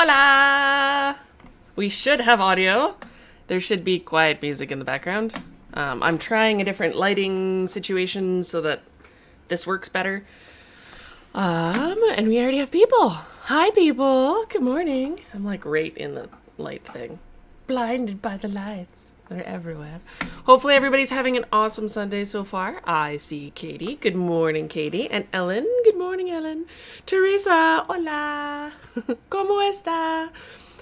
Hola! We should have audio. There should be quiet music in the background. I'm trying a different lighting situation so that this works better. And we already have people. Hi, people. Good morning. I'm like right in the light thing. Blinded by the lights. They're everywhere. Hopefully everybody's having an awesome Sunday so far. I see Katie. Good morning, Katie. And Ellen. Good morning, Ellen. Teresa. Hola. ¿Cómo está?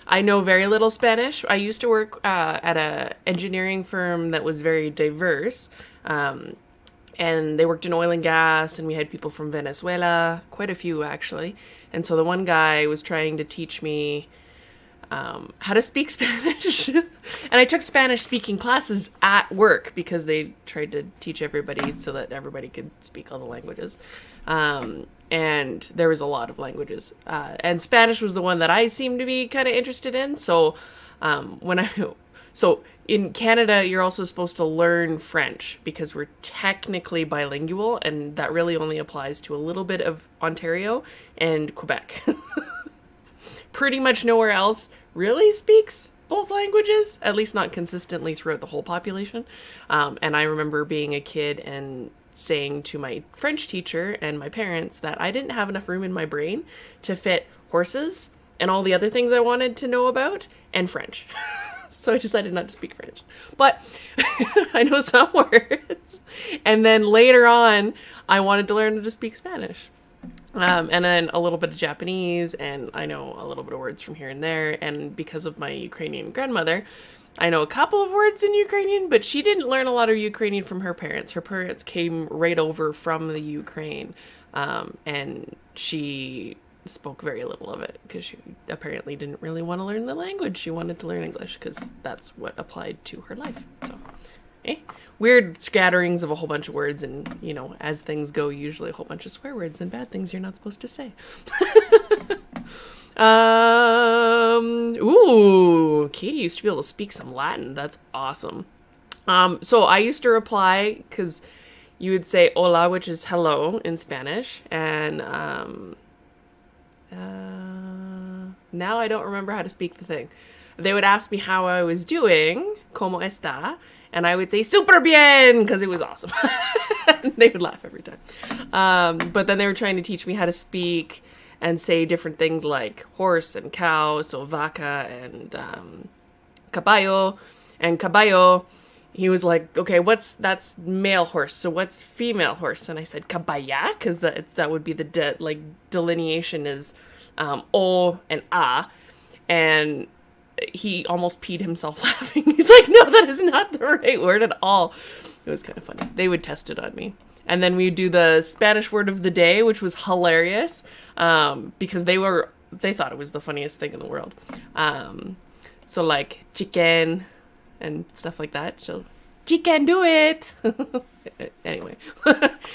I know very little Spanish. I used to work at a engineering firm that was very diverse. And they worked in oil and gas, and we had people from Venezuela, quite a few actually. And so the one guy was trying to teach me how to speak Spanish. And I took Spanish speaking classes at work because they tried to teach everybody so that everybody could speak all the languages. And there was a lot of languages. And Spanish was the one that I seemed to be kind of interested in. So So in Canada, you're also supposed to learn French because we're technically bilingual, and that really only applies to a little bit of Ontario and Quebec. Pretty much nowhere else really speaks both languages, at least not consistently throughout the whole population. And I remember being a kid and saying to my French teacher and my parents that I didn't have enough room in my brain to fit horses and all the other things I wanted to know about and French. So I decided not to speak French. But I know some words. And then later on, I wanted to learn to speak Spanish. And then a little bit of Japanese, and I know a little bit of words from here and there. And because of my Ukrainian grandmother, I know a couple of words in Ukrainian, but she didn't learn a lot of Ukrainian from her parents. Her parents came right over from the Ukraine, and she spoke very little of it because she apparently didn't really want to learn the language. She wanted to learn English because that's what applied to her life. So, weird scatterings of a whole bunch of words, and, you know, as things go, usually a whole bunch of swear words and bad things you're not supposed to say. Ooh, Katie used to be able to speak some Latin. That's awesome. So I used to reply because you would say hola, which is hello in Spanish, and now I don't remember how to speak the thing. They would ask me how I was doing, ¿cómo está? And I would say super bien, because it was awesome. They would laugh every time. But then they were trying to teach me how to speak and say different things like horse and cow, so vaca and caballo. And caballo, he was like, okay, that's male horse, so what's female horse? And I said caballa, because that would be the delineation is o and a. And he almost peed himself laughing. He's like, no, that is not the right word at all. It was kind of funny. They would test it on me. And then we'd do the Spanish word of the day, which was hilarious, because they thought it was the funniest thing in the world. So like chicken and stuff like that. So chicken, do it. Anyway,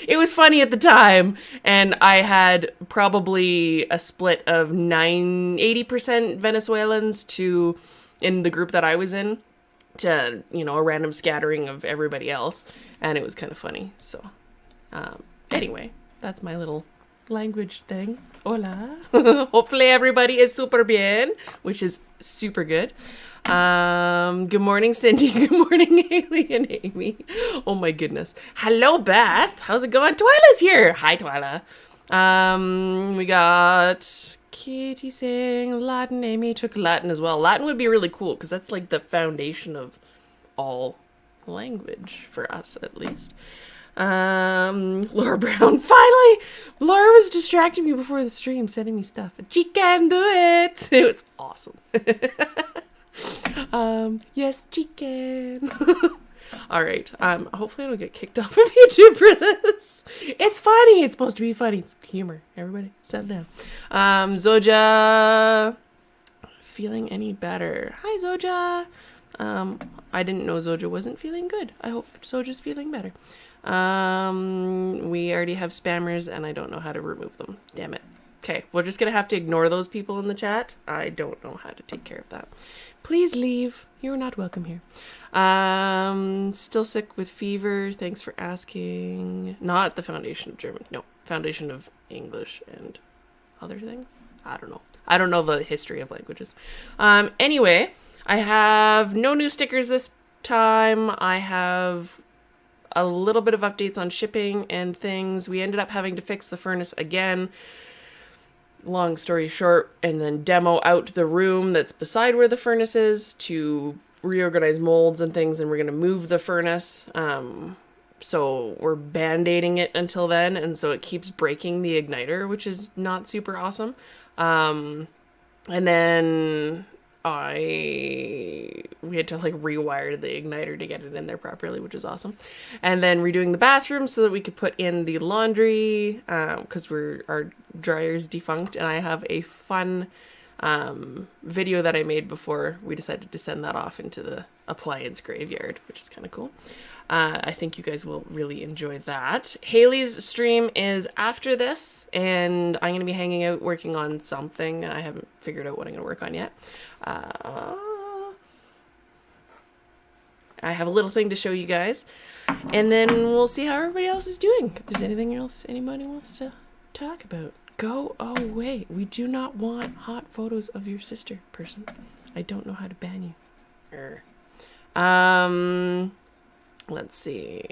it was funny at the time, and I had probably a split of 80% Venezuelans in the group that I was in to, you know, a random scattering of everybody else, and it was kind of funny. So anyway, that's my little language thing. Hola. Hopefully everybody is super bien, which is super good. Good morning, Cindy. Good morning, Hailey and Amy. Oh my goodness. Hello, Beth. How's it going? Twyla's here. Hi, Twyla. We got Katie saying Latin. Amy took Latin as well. Latin would be really cool because that's like the foundation of all language for us, at least. Laura Brown. Finally, Laura was distracting me before the stream, sending me stuff. She can do it. It was awesome. Yes, chicken. All right. Hopefully I don't get kicked off of YouTube for this. It's funny. It's supposed to be funny. It's humor. Everybody settle down. Zoja, feeling any better? Hi, Zoja. I didn't know Zoja wasn't feeling good. I hope Zoja's feeling better. We already have spammers and I don't know how to remove them. Damn it. Okay, we're just gonna have to ignore those people in the chat. I don't know how to take care of that. Please leave. You're not welcome here. Still sick with fever. Thanks for asking. Not the Foundation of German. No, Foundation of English and other things. I don't know. I don't know the history of languages. Anyway, I have no new stickers this time. I have a little bit of updates on shipping and things. We ended up having to fix the furnace again. Long story short, and then demo out the room that's beside where the furnace is to reorganize molds and things, and we're going to move the furnace. So we're band-aiding it until then, and so it keeps breaking the igniter, which is not super awesome. And then we had to like rewire the igniter to get it in there properly, which is awesome. And then redoing the bathroom so that we could put in the laundry, because our dryer's defunct, and I have a fun video that I made before we decided to send that off into the appliance graveyard, which is kind of cool. I think you guys will really enjoy that. Hailey's stream is after this, and I'm going to be hanging out working on something. I haven't figured out what I'm going to work on yet. I have a little thing to show you guys, and then we'll see how everybody else is doing. If there's anything else anybody wants to talk about. Go away. We do not want hot photos of your sister, person. I don't know how to ban you. Let's see.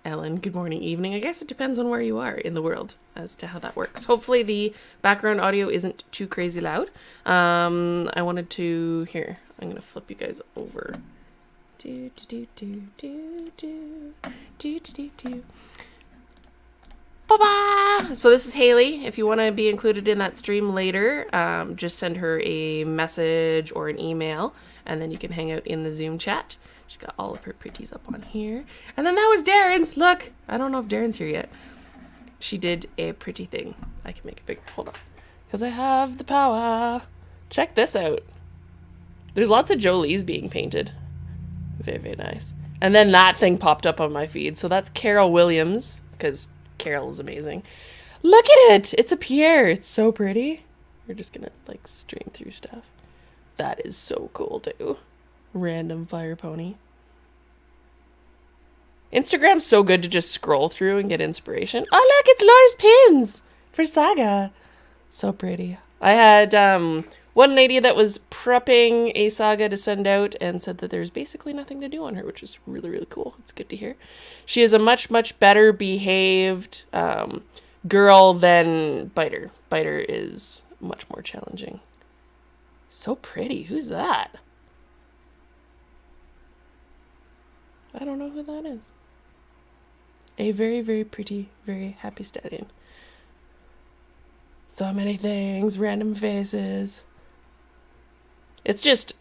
Ellen, good morning, evening. I guess it depends on where you are in the world as to how that works. Hopefully the background audio isn't too crazy loud. I wanted to... Here, I'm going to flip you guys over. Ba-ba! So this is Hailey. If you want to be included in that stream later, just send her a message or an email, and then you can hang out in the Zoom chat. She's got all of her pretties up on here. And then that was Darren's. Look, I don't know if Darren's here yet. She did a pretty thing. I can make it bigger. Hold on. Because I have the power. Check this out. There's lots of Jolie's being painted. Very, very nice. And then that thing popped up on my feed. So that's Carol Williams, because Carol is amazing. Look at it. It's a Pierre. It's so pretty. We're just going to like stream through stuff. That is so cool too. Random fire pony. Instagram's so good to just scroll through and get inspiration. Oh look, it's Laura's pins for Saga. So pretty. I had one lady that was prepping a Saga to send out and said that there's basically nothing to do on her, which is really, really cool. It's good to hear. She is a much, much better behaved girl than Biter. Biter is much more challenging. So pretty. Who's that? I don't know who that is. A very, very pretty, very happy stallion. So many things, random faces. It's just,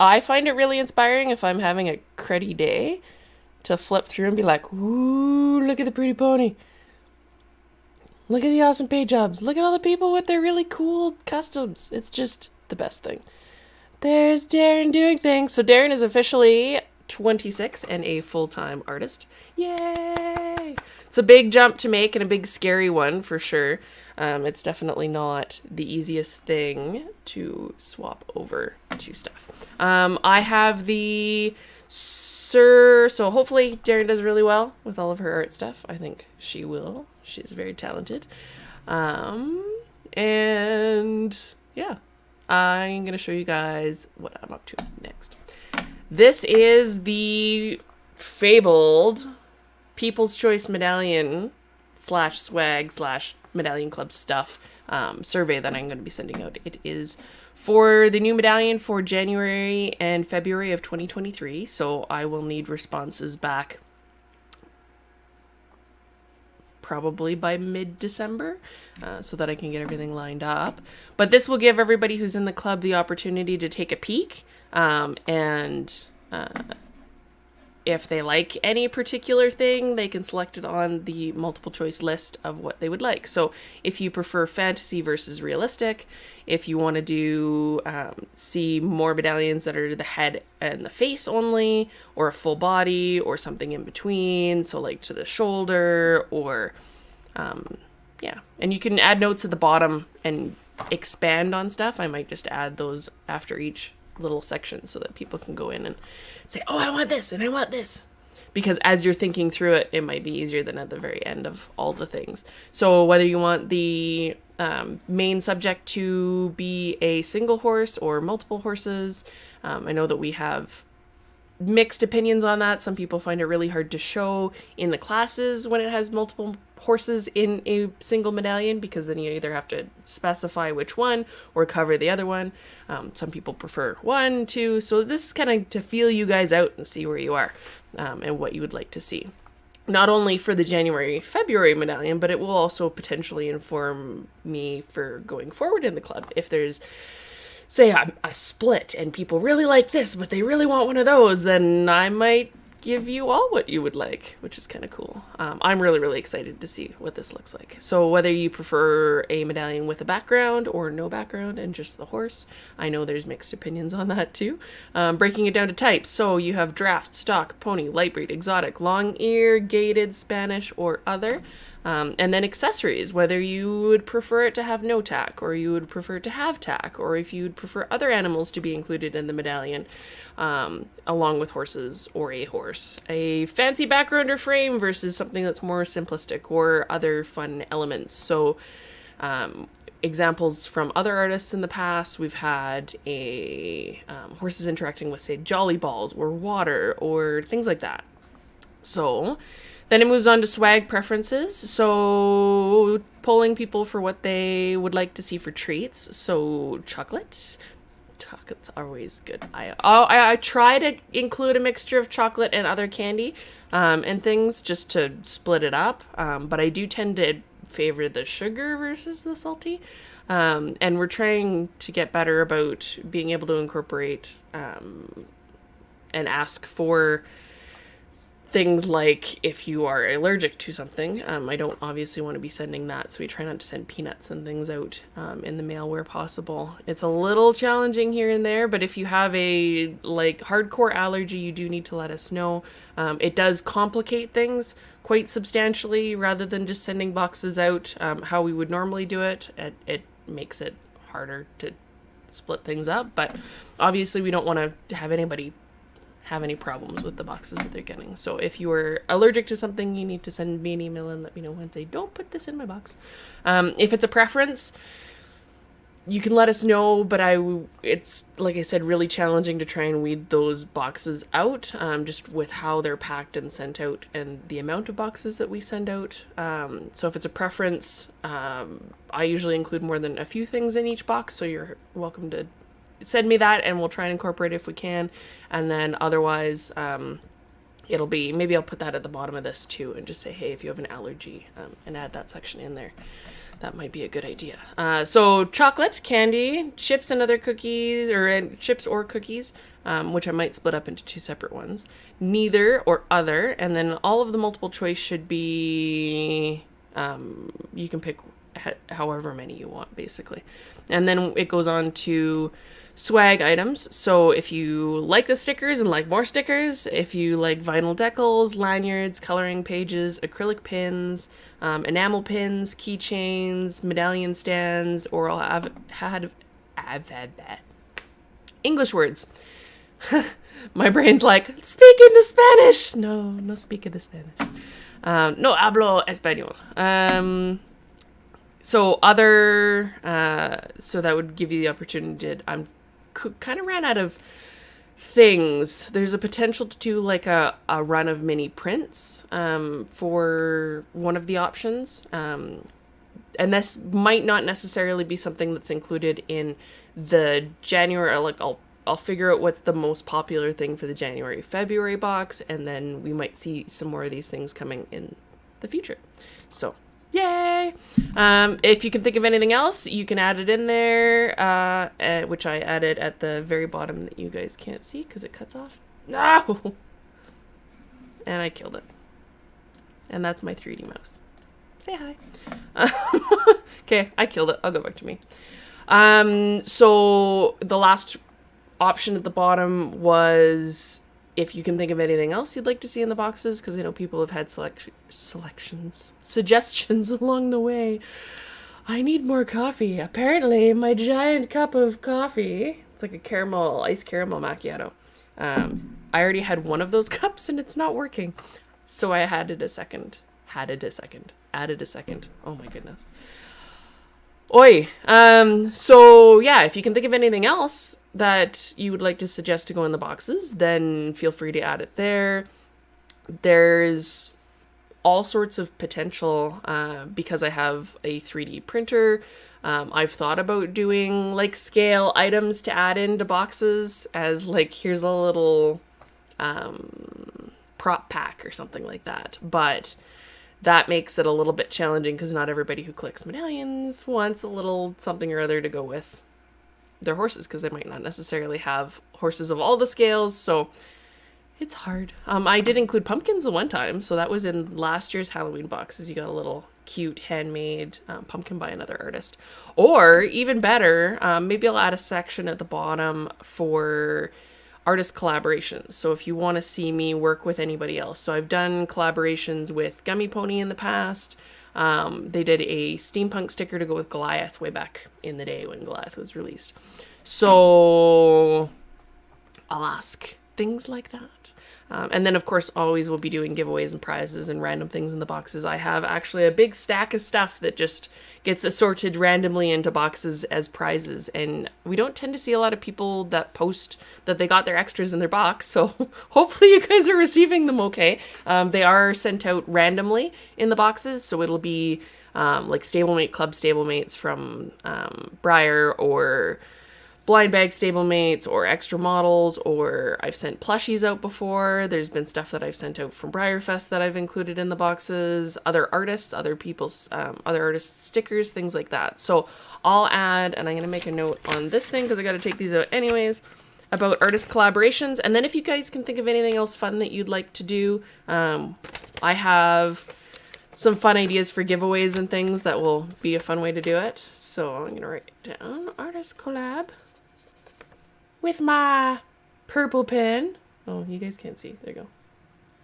I find it really inspiring if I'm having a cruddy day to flip through and be like, ooh, look at the pretty pony. Look at the awesome paint jobs. Look at all the people with their really cool customs. It's just the best thing. There's Darren doing things. So Darren is officially 26 and a full-time artist. Yay! It's a big jump to make and a big scary one for sure. It's definitely not the easiest thing to swap over to stuff. I have the so hopefully Darren does really well with all of her art stuff. I think she will. She's very talented. And yeah, I'm going to show you guys what I'm up to next. This is the fabled People's Choice Medallion /swag /Medallion Club stuff survey that I'm going to be sending out. It is for the new medallion for January and February of 2023, so I will need responses back probably by mid-December so that I can get everything lined up. But this will give everybody who's in the club the opportunity to take a peek. And if they like any particular thing, they can select it on the multiple choice list of what they would like. So if you prefer fantasy versus realistic, if you want to do see more medallions that are the head and the face only, or a full body, or something in between, so like to the shoulder, or yeah. And you can add notes at the bottom and expand on stuff. I might just add those after each little section so that people can go in and say, oh, I want this and I want this. because as you're thinking through it, it might be easier than at the very end of all the things. So whether you want the main subject to be a single horse or multiple horses, I know that we have mixed opinions on that. Some people find it really hard to show in the classes when it has multiple horses in a single medallion, because then you either have to specify which one or cover the other one. Some people prefer 1, 2. So this is kind of to feel you guys out and see where you are and what you would like to see. Not only for the January, February medallion, but it will also potentially inform me for going forward in the club. If there's, say, a split and people really like this, but they really want one of those, then I might give you all what you would like, which is kind of cool. I'm really, really excited to see what this looks like. So whether you prefer a medallion with a background or no background and just the horse, I know there's mixed opinions on that too. Breaking it down to types. So you have draft, stock, pony, light breed, exotic, long ear, gaited, Spanish, or other. And then accessories, whether you would prefer it to have no tack, or you would prefer to have tack, or if you would prefer other animals to be included in the medallion, along with horses or a horse. A fancy background or frame versus something that's more simplistic, or other fun elements. So examples from other artists in the past, we've had horses interacting with, say, jolly balls or water or things like that. So then it moves on to swag preferences. So polling people for what they would like to see for treats. So chocolate's always good. I try to include a mixture of chocolate and other candy and things just to split it up. But I do tend to favor the sugar versus the salty. And we're trying to get better about being able to incorporate and ask for things like if you are allergic to something. I don't obviously want to be sending that, so we try not to send peanuts and things out in the mail where possible. It's a little challenging here and there, but if you have a hardcore allergy, you do need to let us know. It does complicate things quite substantially rather than just sending boxes out how we would normally do it. It makes it harder to split things up, but obviously we don't want to have anybody have any problems with the boxes that they're getting. So if you are allergic to something, you need to send me an email and let me know and say, don't put this in my box. If it's a preference, you can let us know, but it's, like I said, really challenging to try and weed those boxes out, just with how they're packed and sent out and the amount of boxes that we send out. So if it's a preference, I usually include more than a few things in each box, so you're welcome to send me that and we'll try and incorporate it if we can. And then otherwise, it'll be, maybe I'll put that at the bottom of this too and just say, hey, if you have an allergy, and add that section in there. That might be a good idea. So chocolate, candy, chips and other cookies, or chips or cookies, which I might split up into 2 separate ones. Neither or other. And then all of the multiple choice should be, you can pick however many you want, basically. And then it goes on to swag items. So if you like the stickers and like more stickers, if you like vinyl decals, lanyards, coloring pages, acrylic pins, enamel pins, keychains, medallion stands, or I'll have English words. My brain's like, speak into Spanish. No speak into Spanish. No hablo español. So so that would give you the opportunity to, kind of ran out of things. There's a potential to do like a run of mini prints for one of the options. And this might not necessarily be something that's included in the January, or I'll figure out what's the most popular thing for the January, February box, and then we might see some more of these things coming in the future. So yay! If you can think of anything else, you can add it in there, which I added at the very bottom that you guys can't see because it cuts off. No! And I killed it. And that's my 3D mouse. Say hi. Okay, I killed it. I'll go back to me. So the last option at the bottom was if you can think of anything else you'd like to see in the boxes, because I know people have had suggestions along the way. I need more coffee. Apparently, my giant cup of coffee, it's like a iced caramel macchiato, I already had one of those cups and it's not working. So I added a second. Added a second. Oh my goodness. Oi. So yeah, if you can think of anything else that you would like to suggest to go in the boxes, then feel free to add it there. There's all sorts of potential because I have a 3D printer. I've thought about doing like scale items to add into boxes as like, here's a little prop pack or something like that. But that makes it a little bit challenging because not everybody who collects medallions wants a little something or other to go with their horses, because they might not necessarily have horses of all the scales. So it's hard. I did include pumpkins the one time, so that was in last year's Halloween boxes. You got a little cute handmade pumpkin by another artist. Or even better, maybe I'll add a section at the bottom for artist collaborations. So if you want to see me work with anybody else. So I've done collaborations with Gummy Pony in the past. They did a steampunk sticker to go with Goliath way back in the day when Goliath was released. So I'll ask things like that. And then, of course, always we'll be doing giveaways and prizes and random things in the boxes. I have actually a big stack of stuff that just gets assorted randomly into boxes as prizes. And we don't tend to see a lot of people that post that they got their extras in their box. So hopefully you guys are receiving them okay. They are sent out randomly in the boxes. So it'll be like Stablemate Club stablemates from Briar, or blind bag stablemates, or extra models, or I've sent plushies out before. There's been stuff that I've sent out from Briarfest that I've included in the boxes, other artists, other people's, other artists' stickers, things like that. So I'll add, and I'm going to make a note on this thing because I got to take these out anyways, about artist collaborations. And then if you guys can think of anything else fun that you'd like to do, I have some fun ideas for giveaways and things that will be a fun way to do it. So I'm going to write down artist collab with my purple pen. Oh, you guys can't see. There you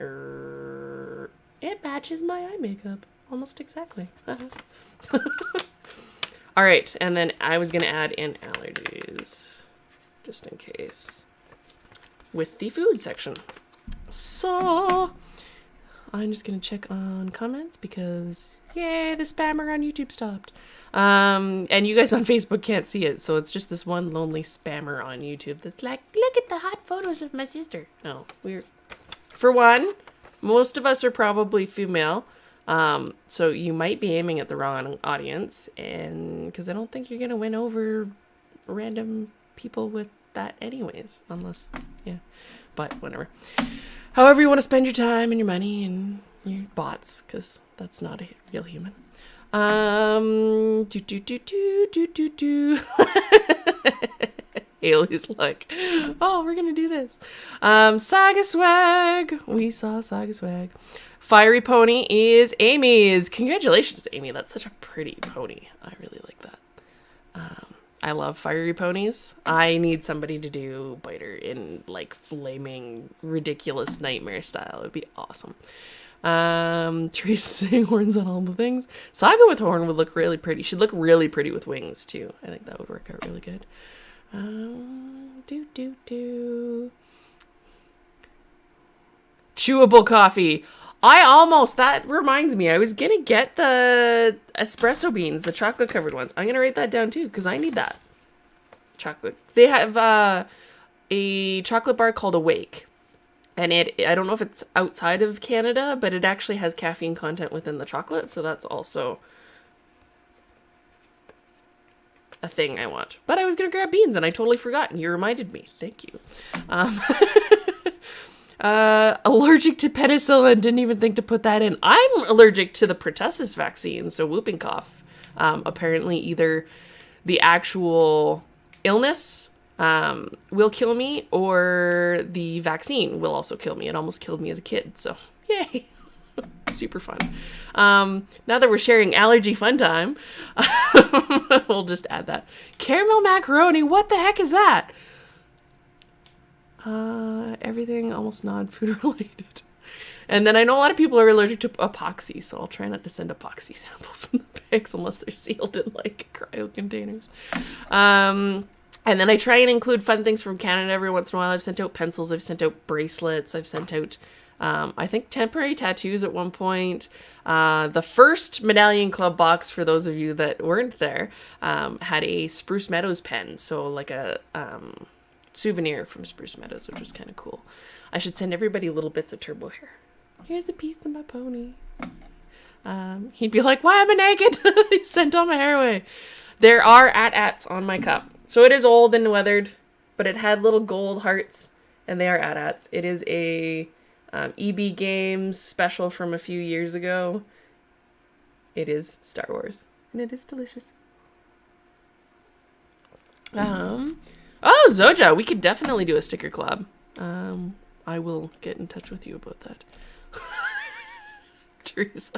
go. It matches my eye makeup almost exactly. All right, and then I was going to add in allergies just in case with the food section. So I'm just going to check on comments because yay, the spammer on YouTube stopped. And you guys on Facebook can't see it, so it's just this one lonely spammer on YouTube that's like, look at the hot photos of my sister. No, for one, most of us are probably female, so you might be aiming at the wrong audience, and because I don't think you're gonna win over random people with that anyways, unless, yeah, but whatever. However you want to spend your time and your money and your bots, because that's not a real human. Hailey's like, oh, we're gonna do this. Saga swag. We saw Saga swag. Fiery pony is Amy's. Congratulations, Amy. That's such a pretty pony. I really like that. I love fiery ponies. I need somebody to do Biter in like flaming, ridiculous nightmare style. It would be awesome. Trace saying horns on all the things. Saga with horn would look really pretty. She'd look really pretty with wings too. I think that would work out really good. Chewable coffee. That reminds me, I was gonna get the espresso beans, the chocolate covered ones. I'm gonna write that down too, because I need that. Chocolate. They have a chocolate bar called Awake. And I don't know if it's outside of Canada, but it actually has caffeine content within the chocolate. So that's also a thing I want. But I was going to grab beans and I totally forgot. And you reminded me. Thank you. Allergic to penicillin. Didn't even think to put that in. I'm allergic to the pertussis vaccine. So whooping cough. Apparently either the actual illness will kill me, or the vaccine will also kill me. It almost killed me as a kid, so yay. Super fun. Now that we're sharing allergy fun time, we'll just add that. Caramel macaroni, what the heck is that? Everything almost non-food related. And then I know a lot of people are allergic to epoxy, so I'll try not to send epoxy samples in the bags unless they're sealed in like cryo containers. And then I try and include fun things from Canada every once in a while. I've sent out pencils. I've sent out bracelets. I've sent out, I think, temporary tattoos at one point. The first Medallion Club box, for those of you that weren't there, had a Spruce Meadows pen. So like a souvenir from Spruce Meadows, which was kind of cool. I should send everybody little bits of turbo hair. Here's the piece of my pony. He'd be like, why am I naked? He sent all my hair away. There are at-ats on my cup. So it is old and weathered, but it had little gold hearts, and they are at-ats. It is a EB Games special from a few years ago. It is Star Wars, and it is delicious. Oh, Zoja, we could definitely do a sticker collab. I will get in touch with you about that. Teresa.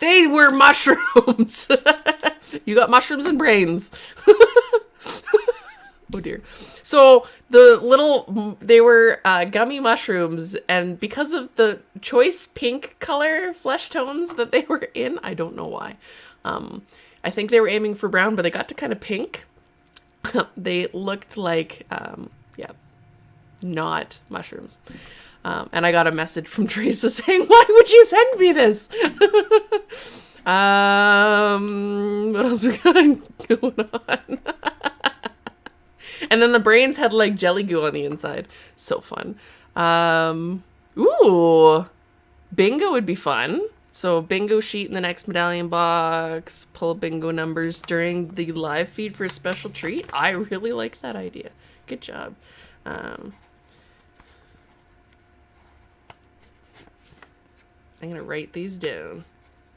They were mushrooms. You got mushrooms and brains. Oh dear. So they were gummy mushrooms, and because of the choice pink color flesh tones that they were in, I don't know why. I think they were aiming for brown, but they got to kind of pink. They looked like, not mushrooms. And I got a message from Teresa saying, why would you send me this? What else we got going on? And then the brains had like jelly goo on the inside. So fun. Bingo would be fun. So bingo sheet in the next medallion box. Pull bingo numbers during the live feed for a special treat. I really like that idea. Good job. I'm going to write these down.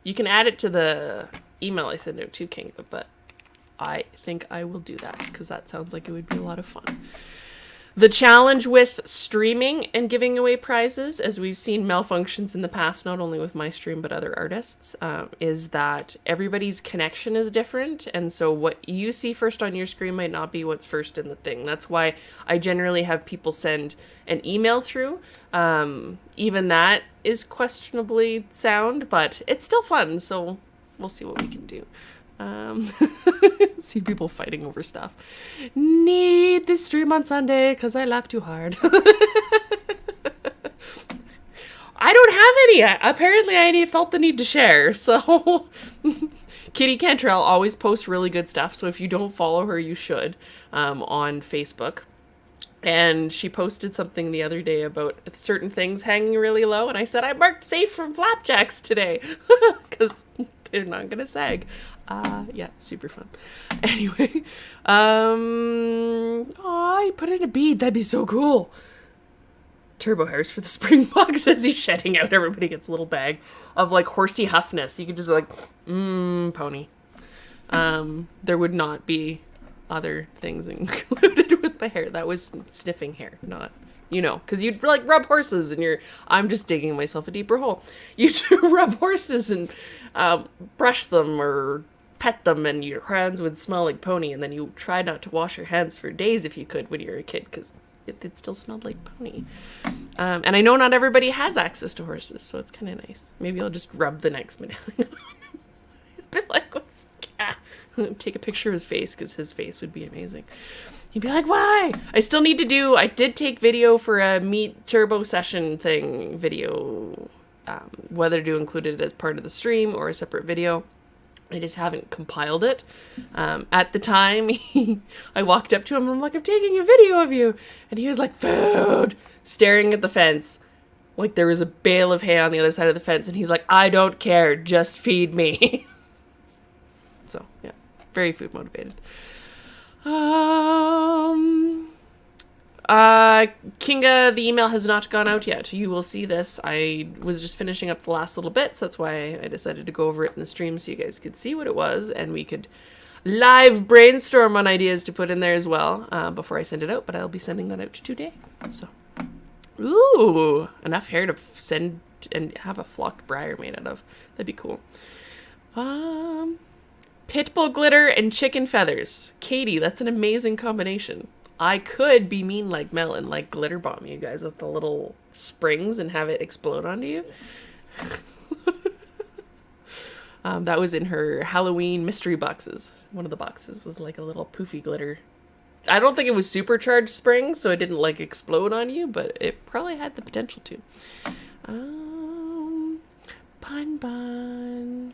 You can add it to the email I send out to King, but I think I will do that because that sounds like it would be a lot of fun. The challenge with streaming and giving away prizes, as we've seen malfunctions in the past, not only with my stream but other artists, is that everybody's connection is different. And so what you see first on your screen might not be what's first in the thing. That's why I generally have people send an email through. Even that is questionably sound, but it's still fun. So we'll see what we can do. See people fighting over stuff. Need this stream on Sunday because I laughed too hard. I don't have any. Apparently I felt the need to share. So Kitty Cantrell always posts really good stuff. So if you don't follow her, you should, on Facebook. And she posted something the other day about certain things hanging really low. And I said, I marked safe from flapjacks today because they're not going to sag. Yeah, super fun. Anyway, you put in a bead. That'd be so cool. Turbo hairs for the spring box as he's shedding out. Everybody gets a little bag of like horsey huffness. You could just like, pony. There would not be other things included with the hair. That was sniffing hair, not, because you'd like rub horses and I'm just digging myself a deeper hole. You'd rub horses and brush them or pet them, and your hands would smell like pony, and then you tried not to wash your hands for days if you could when you were a kid because it still smelled like pony. And I know not everybody has access to horses, so it's kind of nice. Maybe I'll just rub the next medallion. Be like, what's take a picture of his face because his face would be amazing. He'd be like, why? I did take video for a Meet Turbo session thing video, whether to include it as part of the stream or a separate video. I just haven't compiled it. At the time, I walked up to him and I'm like, I'm taking a video of you. And he was like, food, staring at the fence. Like there was a bale of hay on the other side of the fence. And he's like, I don't care, just feed me. So, yeah, very food motivated. Kinga, the email has not gone out yet. You will see this. I was just finishing up the last little bits. That's why I decided to go over it in the stream so you guys could see what it was and we could live brainstorm on ideas to put in there as well before I send it out. But I'll be sending that out today. So, ooh, enough hair to send and have a flocked briar made out of. That'd be cool. Pitbull glitter and chicken feathers. Katie, that's an amazing combination. I could be mean like Mel and like glitter bomb you guys with the little springs and have it explode onto you. That was in her Halloween mystery boxes. One of the boxes was like a little poofy glitter I don't think it was supercharged springs, so it didn't like explode on you, but it probably had the potential to. Bun Bun.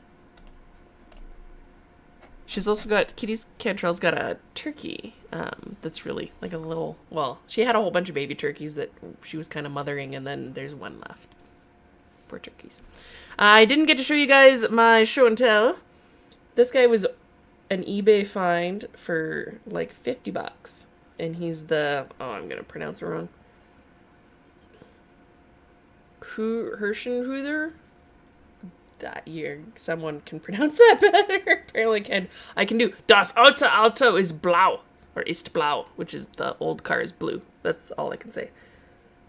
She's also got, Kitty Cantrell's got a turkey that's really like a little, well, she had a whole bunch of baby turkeys that she was kind of mothering, and then there's one left. Poor turkeys. I didn't get to show you guys my show and tell. This guy was an eBay find for like $50. And he's the, oh, I'm going to pronounce it wrong. Hirschenhuder? That year, someone can pronounce that better. Apparently can. I can do Das Auto is blau, or ist blau, which is the old car is blue. That's all I can say.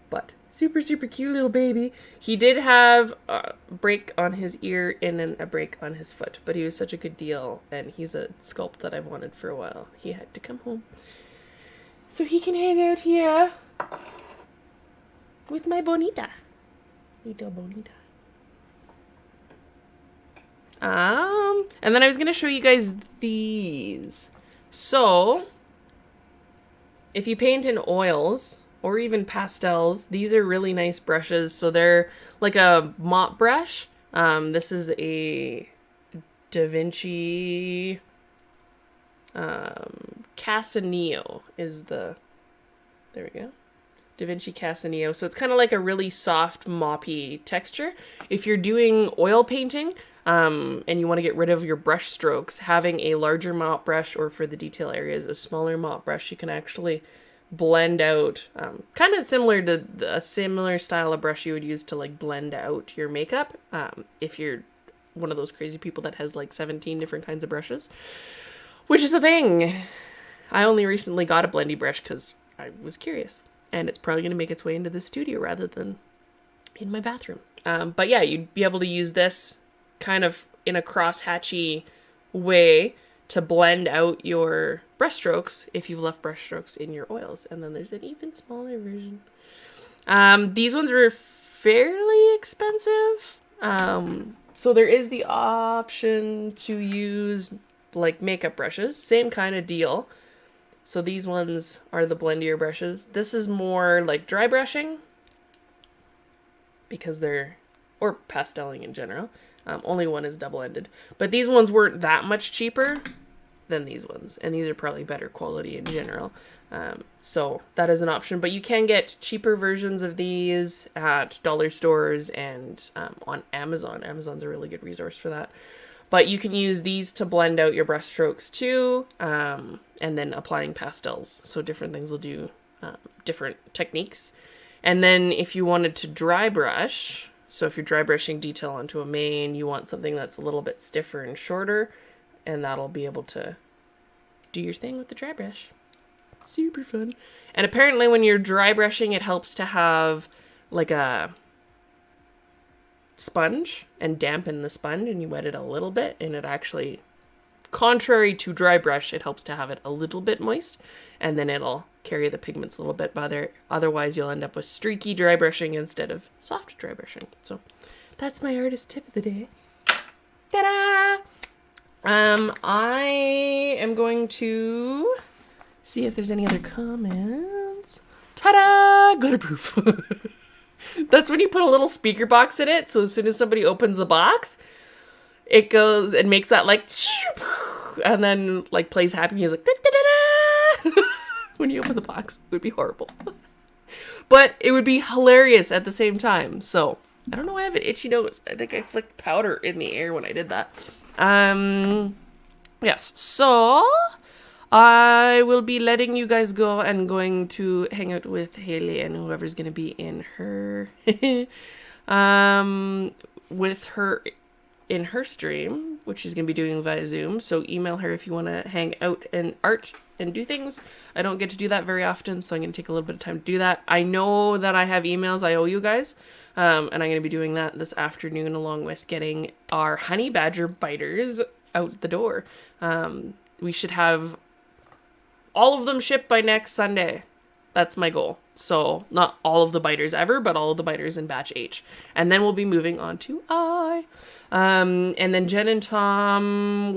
But super, super cute little baby. He did have a break on his ear and then a break on his foot, but he was such a good deal, and he's a sculpt that I've wanted for a while. He had to come home. So he can hang out here with my bonita. Little bonita. And then I was going to show you guys these. So, if you paint in oils or even pastels, these are really nice brushes. So they're like a mop brush. This is a Da Vinci Casaneo is the, there we go. Da Vinci Casaneo. So it's kind of like a really soft, moppy texture. If you're doing oil painting, and you want to get rid of your brush strokes, having a larger mop brush, or for the detail areas, a smaller mop brush, you can actually blend out, kind of similar to a similar style of brush you would use to like blend out your makeup. If you're one of those crazy people that has like 17 different kinds of brushes, which is a thing. I only recently got a blendy brush because I was curious, and it's probably going to make its way into the studio rather than in my bathroom. But yeah, you'd be able to use this kind of in a cross-hatchy way to blend out your brush strokes if you've left brush strokes in your oils. And then there's an even smaller version. These ones are fairly expensive. So there is the option to use like makeup brushes, same kind of deal. So these ones are the blendier brushes. This is more like dry brushing because they're, or pasteling in general. Only one is double-ended. But these ones weren't that much cheaper than these ones. And these are probably better quality in general. So that is an option. But you can get cheaper versions of these at dollar stores and on Amazon. Amazon's a really good resource for that. But you can use these to blend out your brush strokes too. And then applying pastels. So different things will do different techniques. And then if you wanted to dry brush... So if you're dry brushing detail onto a mane, you want something that's a little bit stiffer and shorter, and that'll be able to do your thing with the dry brush. Super fun. And apparently when you're dry brushing, it helps to have like a sponge and dampen the sponge, and you wet it a little bit, and it actually, contrary to dry brush, it helps to have it a little bit moist, and then it'll carry the pigments a little bit better. Otherwise, you'll end up with streaky dry brushing instead of soft dry brushing. So that's my artist tip of the day. Ta-da! I am going to see if there's any other comments. Ta-da! Glitterproof. That's when you put a little speaker box in it, so as soon as somebody opens the box, it goes and makes that like, and then like plays happy music. Da-da-da-da! When you open the box, it would be horrible. But it would be hilarious at the same time. So, I don't know why I have an itchy nose. I think I flicked powder in the air when I did that. Yes, so I will be letting you guys go and going to hang out with Hailey and whoever's going to be in her, with her in her stream, which she's going to be doing via Zoom. So email her if you want to hang out and art and do things. I don't get to do that very often, so I'm going to take a little bit of time to do that. I know that I have emails I owe you guys, and I'm going to be doing that this afternoon along with getting our honey badger biters out the door. We should have all of them shipped by next Sunday. That's my goal. So not all of the biters ever, but all of the biters in batch H. And then we'll be moving on to I. And then Jen and Tom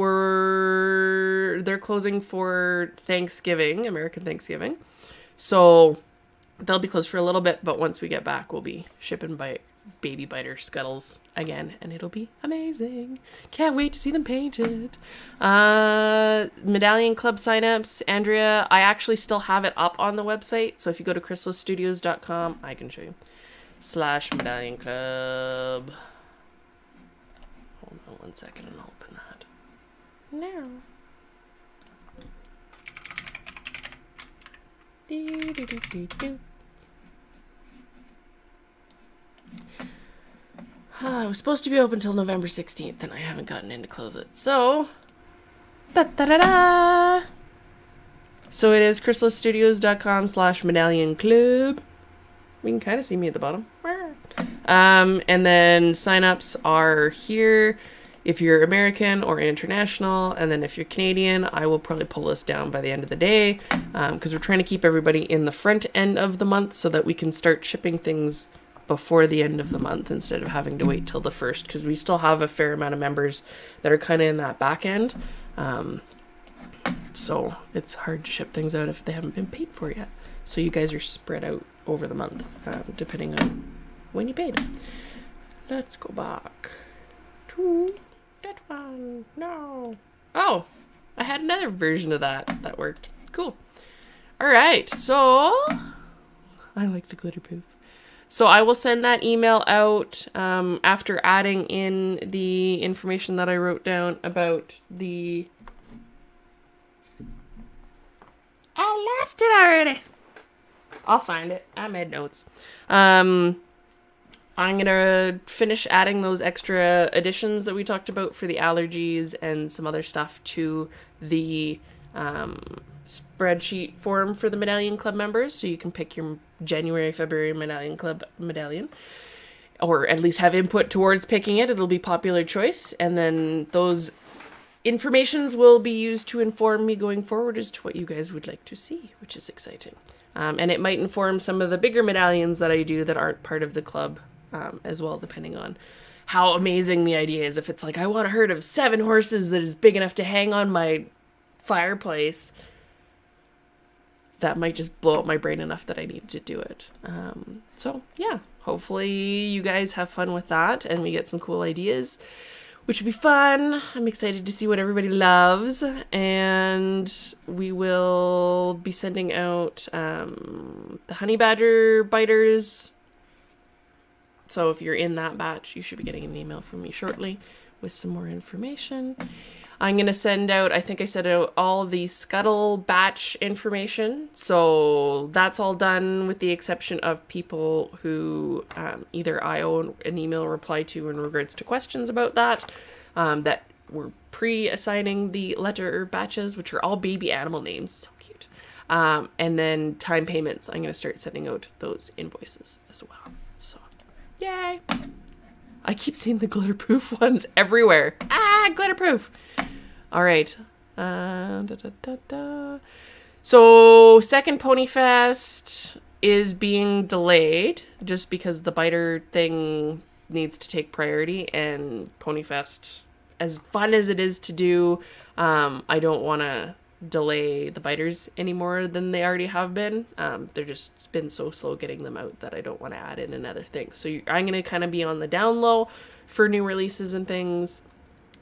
they're closing for Thanksgiving, American Thanksgiving. So they'll be closed for a little bit, but once we get back, we'll be shipping baby biter scuttles again, and it'll be amazing. Can't wait to see them painted. Medallion Club signups, Andrea, I actually still have it up on the website, so if you go to chrysalisstudios.com, I can show you, /Medallion Club. Hold on 1 second and I'll open that. No. It was supposed to be open until November 16th, and I haven't gotten in to close it. So, da-da-da-da! So it is chrysalisstudios.com /Medallion Club. You can kind of see me at the bottom. And then signups are here if you're American or international, and then if you're Canadian, I will probably pull this down by the end of the day, because we're trying to keep everybody in the front end of the month so that we can start shipping things before the end of the month instead of having to wait till the first, because we still have a fair amount of members that are kind of in that back end. So it's hard to ship things out if they haven't been paid for yet. So you guys are spread out over the month, depending on when you paid. Let's go back to that one. No. Oh, I had another version of that worked. Cool. All right. So I like the glitter poof. So I will send that email out after adding in the information that I wrote down about the... I lost it already. I'll find it. I made notes. I'm going to finish adding those extra additions that we talked about for the allergies and some other stuff to the spreadsheet form for the Medallion Club members, so you can pick your January, February Medallion Club medallion, or at least have input towards picking it. It'll be popular choice, and then those informations will be used to inform me going forward as to what you guys would like to see, which is exciting. And it might inform some of the bigger medallions that I do that aren't part of the club as well, depending on how amazing the idea is. If it's like, I want a herd of 7 horses that is big enough to hang on my fireplace, that might just blow up my brain enough that I need to do it. So yeah, hopefully you guys have fun with that and we get some cool ideas, which would be fun. I'm excited to see what everybody loves, and we will be sending out the honey badger biters. So if you're in that batch, you should be getting an email from me shortly with some more information. I'm going to send out, I think I sent out all the Scuttle batch information. So that's all done with the exception of people who either I owe an email reply to in regards to questions about that, that were pre-assigning the letter batches, which are all baby animal names. So cute. And then time payments. I'm going to start sending out those invoices as well. So, yay. I keep seeing the glitterproof ones everywhere. Glitterproof. All right. So second Pony Fest is being delayed just because the biter thing needs to take priority, and Pony Fest, as fun as it is to do, I don't want to delay the biters any more than they already have been. They're just been so slow getting them out that I don't want to add in another thing. So I'm going to kind of be on the down low for new releases and things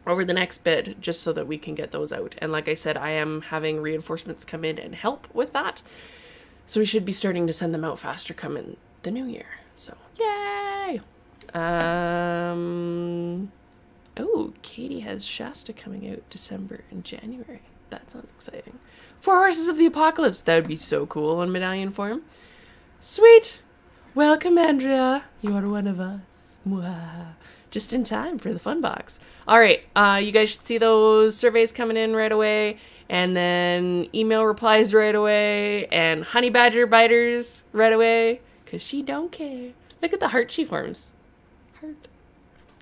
over the next bit, just so that we can get those out. And like I said, I am having reinforcements come in and help with that. So we should be starting to send them out faster come in the new year. So, yay! Oh, Katie has Shasta coming out December and January. That sounds exciting. 4 Horses of the Apocalypse. That would be so cool in medallion form. Sweet! Welcome, Andrea. You are one of us. Mwah. Just in time for the fun box. All right, you guys should see those surveys coming in right away, and then email replies right away, and honey badger biters right away, because she don't care. Look at the heart she forms. Heart.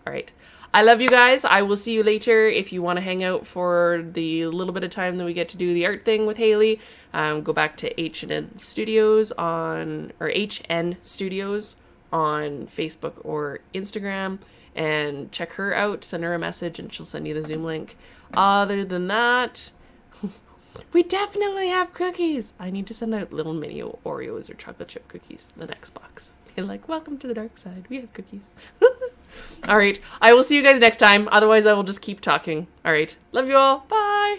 All right. I love you guys. I will see you later. If you want to hang out for the little bit of time that we get to do the art thing with Hailey, go back to HN Studios on Facebook or Instagram and check her out. Send her a message and she'll send you the Zoom link. Other than that, we definitely have cookies. I need to send out little mini Oreos or chocolate chip cookies in the next box. And like, welcome to the dark side. We have cookies. All right. I will see you guys next time. Otherwise, I will just keep talking. All right. Love you all. Bye.